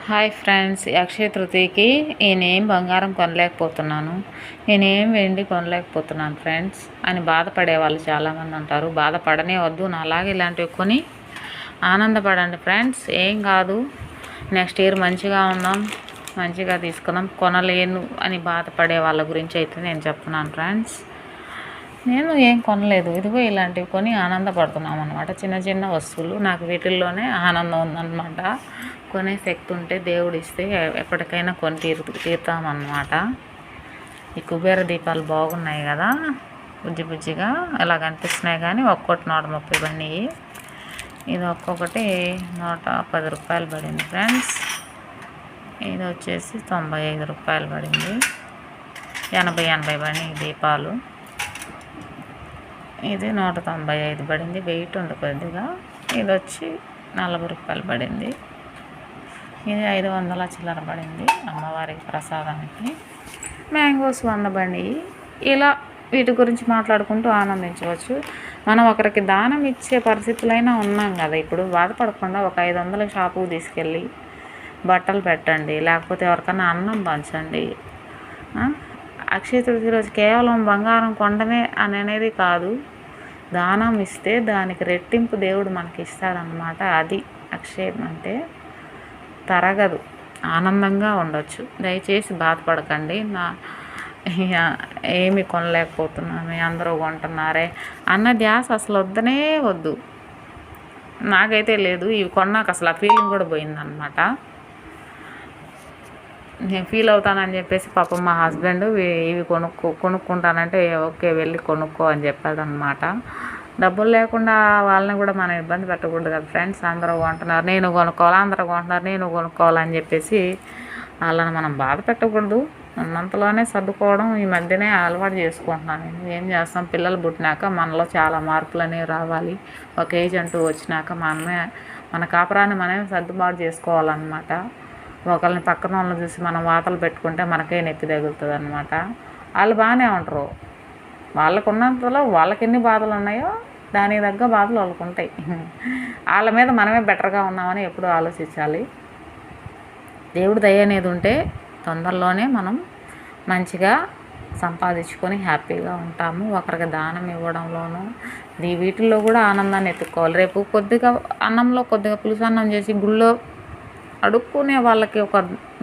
Hi friends, అక్షయ తృతీయకి నేనేం బంగారం కొనలేకపోతున్నాను, నేనేం వెండి కొనలేకపోతున్నాను ఫ్రెండ్స్ అని బాధపడే వాళ్ళు చాలామంది ఉంటారు. బాధపడనే వద్దు, నాలాగే ఇలాంటివి కొని ఆనందపడండి ఫ్రెండ్స్. ఏం కాదు, నెక్స్ట్ ఇయర్ మంచిగా ఉందాం, మంచిగా తీసుకుందాం. కొనలేను అని బాధపడే వాళ్ళ గురించి అయితే నేను చెప్తున్నాను ఫ్రెండ్స్. నేను ఏం కొనలేదు, ఇదిగో ఇలాంటివి కొని ఆనందపడుతున్నాం అనమాట. చిన్న చిన్న వస్తువులు, నాకు వీటిల్లోనే ఆనందం ఉందన్నమాట. కొనే శక్తి ఉంటే దేవుడు ఇస్తే ఎప్పటికైనా కొని తీరుతామన్నమాట. ఈ కుబేర దీపాలు బాగున్నాయి కదా, బుజ్జి బుజ్జిగా ఇలా కనిపిస్తున్నాయి, కానీ ఒక్కొక్కటి 130 పడినాయి. ఇది ఒక్కొక్కటి 110 రూపాయలు పడింది ఫ్రెండ్స్. ఇది వచ్చేసి 95 రూపాయలు పడింది. 80 పడినాయి దీపాలు. ఇది 195 పడింది, వెయిట్ ఉంది కొద్దిగా. ఇది వచ్చి 40 రూపాయలు పడింది. ఇది 500 చిల్లర పడింది అమ్మవారికి ప్రసాదానికి. మ్యాంగోస్ 100 పడినాయి. ఇలా వీటి గురించి మాట్లాడుకుంటూ ఆనందించవచ్చు. మనం ఒకరికి దానం ఇచ్చే పరిస్థితులైనా ఉన్నాం కదా. ఇప్పుడు బాధపడకుండా ఒక 500 షాపుకు తీసుకెళ్ళి బట్టలు పెట్టండి, లేకపోతే ఎవరికన్నా అన్నం పంచండి. అక్షయ తృతీయ రోజు కేవలం బంగారం కొండమే అనేది కాదు, దానం ఇస్తే దానికి రెట్టింపు దేవుడు మనకి ఇస్తాడనమాట. అది అక్షయం అంటే. తరగదు, ఆనందంగా ఉండొచ్చు. దయచేసి బాధపడకండి. ఏమి కొనలేకపోతున్నాను, అందరూ కొంటున్నారే అన్న ధ్యాస అసలు వద్దనే వద్దు. నాకైతే లేదు. ఇవి కొన్నాక అసలు ఆ ఫీలింగ్ కూడా పోయిందనమాట. నేను ఫీల్ అవుతానని చెప్పేసి పాపం మా హస్బెండ్ ఇవి కొనుక్కుంటానంటే ఓకే వెళ్ళి కొనుక్కో అని చెప్పాడు అనమాట. డబ్బులు లేకుండా వాళ్ళని కూడా మనం ఇబ్బంది పెట్టకూడదు కదా ఫ్రెండ్స్. అందరూ కొంటున్నారు, నేను కొనుక్కోవాలి, అందరూ కొంటున్నారు, నేను కొనుక్కోవాలని చెప్పేసి వాళ్ళని మనం బాధ పెట్టకూడదు. ఉన్నంతలోనే సర్దుకోవడం ఈ మధ్యనే అలవాటు చేసుకుంటున్నాను. నేను ఏం చేస్తాం, పిల్లలు పుట్టినాక మనలో చాలా మార్పులు అనేవి రావాలి. ఒక ఏజ్ అంటూ వచ్చినాక మన కాపురాన్ని మనమే సర్దుబాటు చేసుకోవాలన్నమాట. ఒకళ్ళని పక్కన వాళ్ళని చూసి మనం వాతలు పెట్టుకుంటే మనకే నొప్పి తగులుతుంది అనమాట. వాళ్ళు బాగానే ఉంటారు, వాళ్ళకు ఉన్నంతలో వాళ్ళకి ఎన్ని బాధలు ఉన్నాయో దానికి తగ్గ బాధలు వాళ్ళకు ఉంటాయి. వాళ్ళ మీద మనమే బెటర్గా ఉన్నామని ఎప్పుడూ ఆలోచించాలి. దేవుడి దయ అనేది ఉంటే తొందరలోనే మనం మంచిగా సంపాదించుకొని హ్యాపీగా ఉంటాము. ఒకరికి దానం ఇవ్వడంలోనూ వీటిల్లో కూడా ఆనందాన్ని ఎత్తుక్కోవాలి. రేపు కొద్దిగా అన్నంలో కొద్దిగా పులుసు అన్నం చేసి గుళ్ళో అడుక్కునే వాళ్ళకి ఒక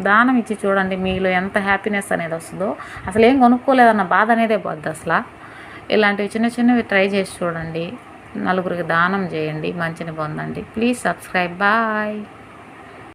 దానం ఇచ్చి చూడండి, మీలో ఎంత హ్యాపీనెస్ అనేది వస్తుందో. అసలు ఏం కొనుక్కోలేదన్న బాధ అనేదే పోద్ది అసలు. ఇలాంటివి చిన్న చిన్నవి ట్రై చేసి చూడండి, నలుగురికి దానం చేయండి, మంచిని పొందండి. Please subscribe. బాయ్.